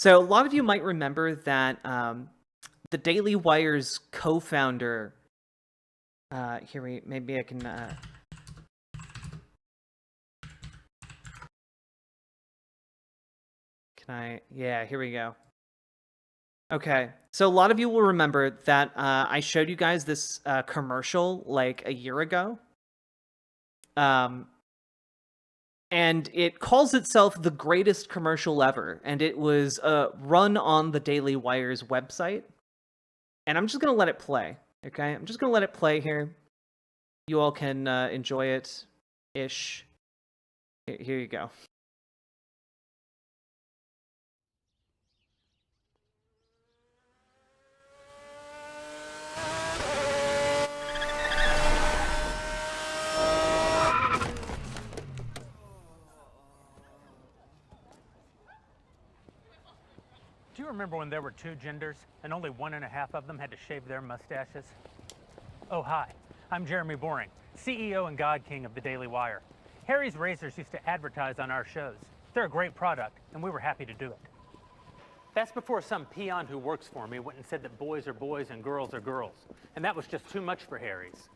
So a lot of you might remember that the Daily Wire's co-founder. Maybe I can. Can I? Yeah, here we go. Okay, so a lot of you will remember that I showed you guys this commercial like a year ago. And it calls itself the greatest commercial ever, and it was run on the Daily Wire's website. And I'm just gonna let it play. Okay, I'm just gonna let it play here. You all can enjoy it, ish. Here you go. Do you remember when there were two genders and only 1.5 of them had to shave their mustaches? Oh, hi. I'm Jeremy Boring, CEO and God King of the Daily Wire. Harry's Razors used to advertise on our shows. They're a great product, and we were happy to do it. That's before some peon who works for me went and said that boys are boys and girls are girls, and that was just too much for Harry's.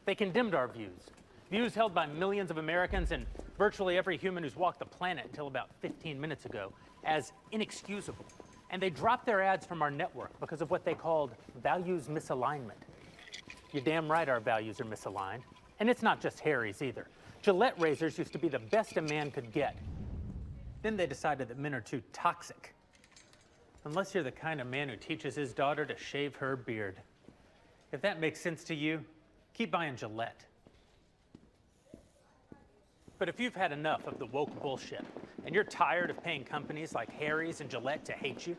They condemned our views held by millions of Americans and virtually every human who's walked the planet until about 15 minutes ago, as inexcusable. And they dropped their ads from our network because of what they called values misalignment. You're damn right our values are misaligned. And it's not just Harry's either. Gillette razors used to be the best a man could get. Then they decided that men are too toxic. Unless you're the kind of man who teaches his daughter to shave her beard. If that makes sense to you, keep buying Gillette. But if you've had enough of the woke bullshit, and you're tired of paying companies like Harry's and Gillette to hate you,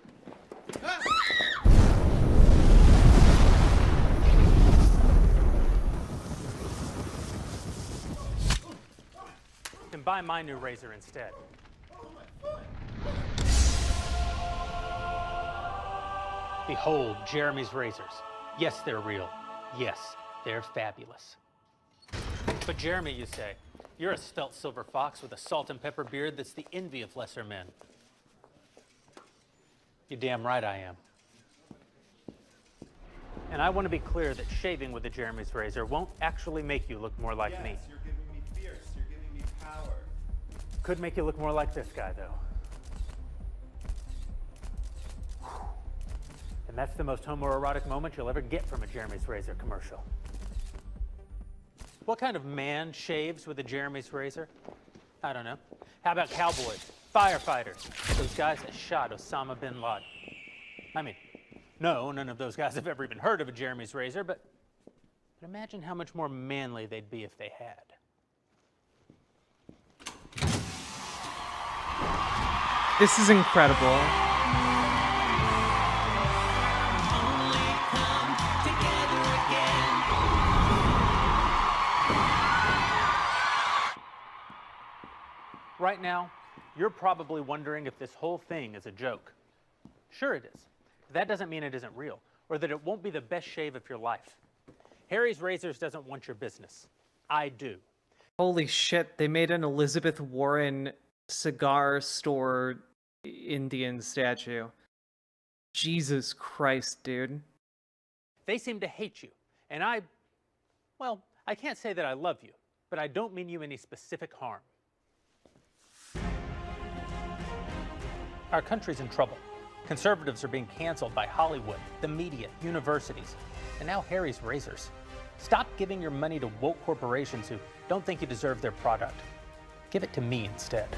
then buy my new razor instead. Behold, Jeremy's razors. Yes, they're real. Yes, they're fabulous. But Jeremy, you say, you're a svelte silver fox with a salt and pepper beard that's the envy of lesser men. You're damn right I am. And I want to be clear that shaving with a Jeremy's razor won't actually make you look more like me. You're giving me fierce, you're giving me power. Could make you look more like this guy, though. And that's the most homoerotic moment you'll ever get from a Jeremy's razor commercial. What kind of man shaves with a Jeremy's razor? I don't know. How about cowboys, firefighters, those guys that shot Osama bin Laden? I mean, no, none of those guys have ever even heard of a Jeremy's razor, but imagine how much more manly they'd be if they had. This is incredible. Right now, you're probably wondering if this whole thing is a joke. Sure it is. But that doesn't mean it isn't real, or that it won't be the best shave of your life. Harry's Razors doesn't want your business. I do. Holy shit, they made an Elizabeth Warren cigar store Indian statue. Jesus Christ, dude. They seem to hate you, and I can't say that I love you, but I don't mean you any specific harm. Our country's in trouble. Conservatives are being canceled by Hollywood, the media, universities, and now Harry's Razors. Stop giving your money to woke corporations who don't think you deserve their product. Give it to me instead.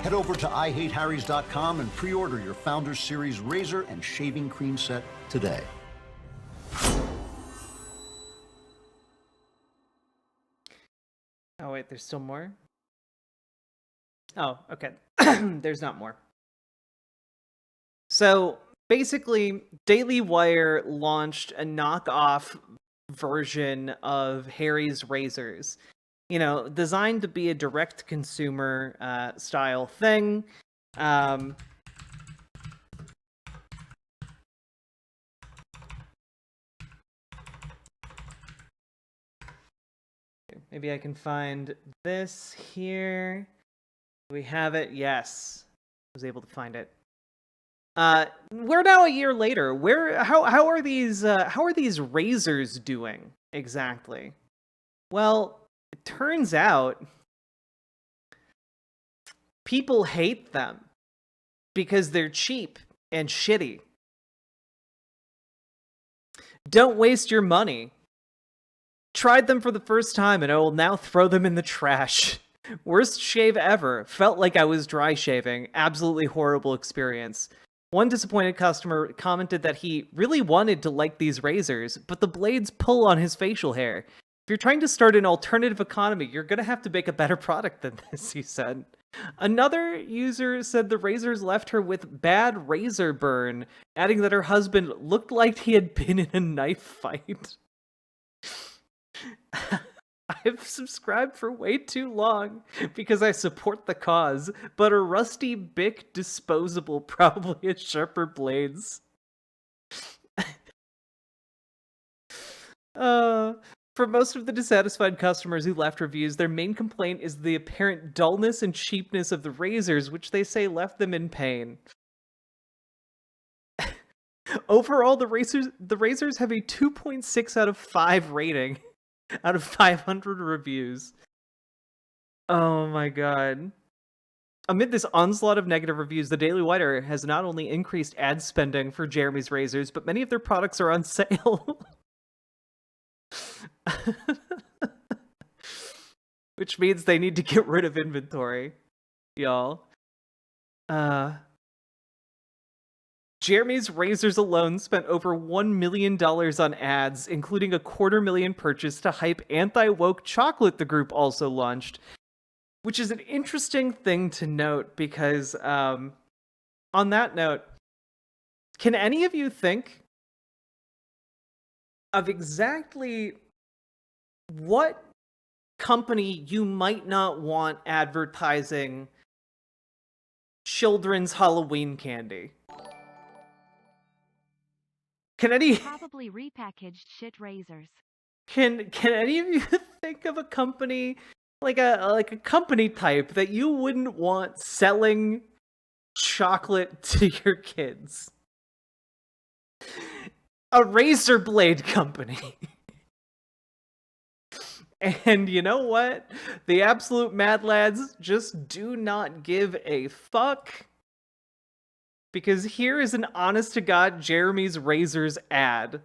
Head over to IHateHarrys.com and pre-order your Founders Series razor and shaving cream set today. Oh, wait, there's still more? Oh, okay. There's not more. So, basically, Daily Wire launched a knockoff version of Harry's Razors. You know, designed to be a direct-to-consumer style thing. Maybe I can find this here. Do we have it? Yes. I was able to find it. We're now a year later. How are these razors doing exactly? Well, it turns out people hate them because they're cheap and shitty. Don't waste your money. Tried them for the first time and I will now throw them in the trash. Worst shave ever. Felt like I was dry shaving. Absolutely horrible experience. One disappointed customer commented that he really wanted to like these razors, but the blades pull on his facial hair. If you're trying to start an alternative economy, you're gonna have to make a better product than this, he said. Another user said the razors left her with bad razor burn, adding that her husband looked like he had been in a knife fight. I've subscribed for way too long because I support the cause, but a rusty Bic disposable probably has sharper blades. For most of the dissatisfied customers who left reviews, their main complaint is the apparent dullness and cheapness of the razors, which they say left them in pain. Overall, the razors have a 2.6 out of 5 rating out of 500 reviews. Oh my god. Amid this onslaught of negative reviews, the Daily Wire has not only increased ad spending for Jeremy's razors, but many of their products are on sale. Which means they need to get rid of inventory, y'all. Jeremy's razors alone spent over $1 million on ads, including a $250,000 purchase to hype anti-woke chocolate the group also launched. Which is an interesting thing to note because, on that note, can any of you think of exactly what company you might not want advertising children's Halloween candy? Probably repackaged shit razors. Can any of you think of a company like a company type that you wouldn't want selling chocolate to your kids? A razor blade company. And you know what? The absolute mad lads just do not give a fuck. Because here is an honest-to-God Jeremy's Razors ad.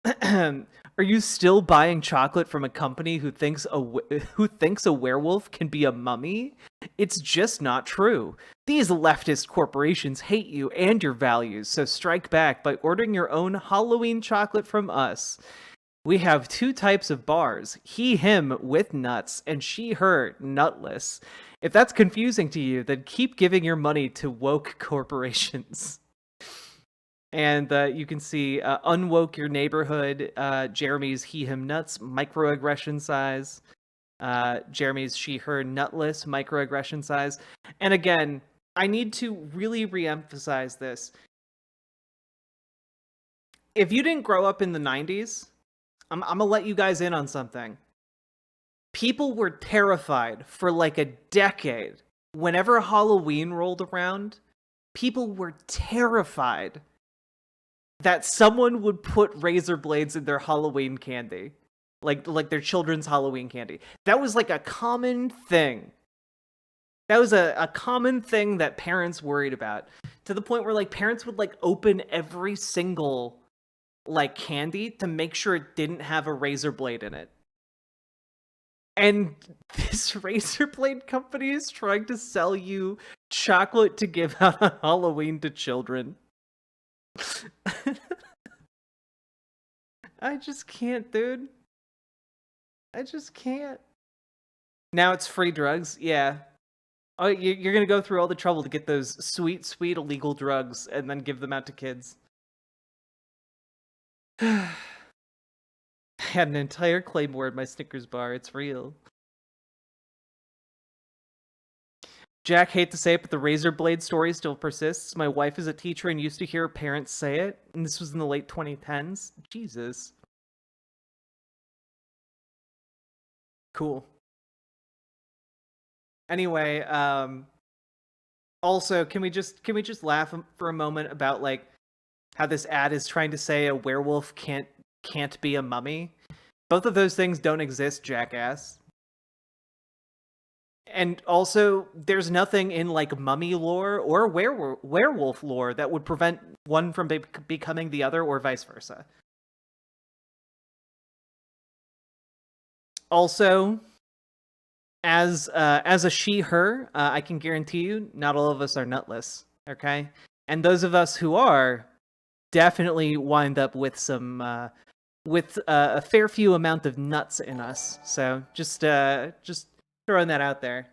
Are you still buying chocolate from a company who thinks a werewolf can be a mummy? It's just not true. These leftist corporations hate you and your values, so strike back by ordering your own Halloween chocolate from us. We have 2 types of bars, he, him with nuts, and she, her, nutless. If that's confusing to you, then keep giving your money to woke corporations. And you can see Unwoke Your Neighborhood, Jeremy's He, Him, Nuts, microaggression size. Jeremy's She, Her, Nutless, microaggression size. And again, I need to really reemphasize this. If you didn't grow up in the 90s, I'm gonna let you guys in on something. People were terrified for like a decade. Whenever Halloween rolled around, people were terrified that someone would put razor blades in their Halloween candy. Like their children's Halloween candy. That was like a common thing. That was a common thing that parents worried about. To the point where like parents would like open every single like candy to make sure it didn't have a razor blade in it. And this razor blade company is trying to sell you chocolate to give out on Halloween to children. I just can't, dude. I just can't. Now it's free drugs? Yeah. Oh, you're gonna go through all the trouble to get those sweet, sweet illegal drugs and then give them out to kids. I had an entire Claymore in my Snickers bar. It's real. Jack, hate to say it, but the razor blade story still persists. My wife is a teacher and used to hear parents say it, and this was in the late 2010s. Jesus. Cool. Anyway, also, can we just laugh for a moment about like how this ad is trying to say a werewolf can't be a mummy? Both of those things don't exist, jackass. And also, there's nothing in like mummy lore or werewolf lore that would prevent one from becoming the other, or vice versa. Also, as a she/her, I can guarantee you, not all of us are nutless. Okay, and those of us who are definitely wind up with some with a fair few amount of nuts in us. So just throwing that out there.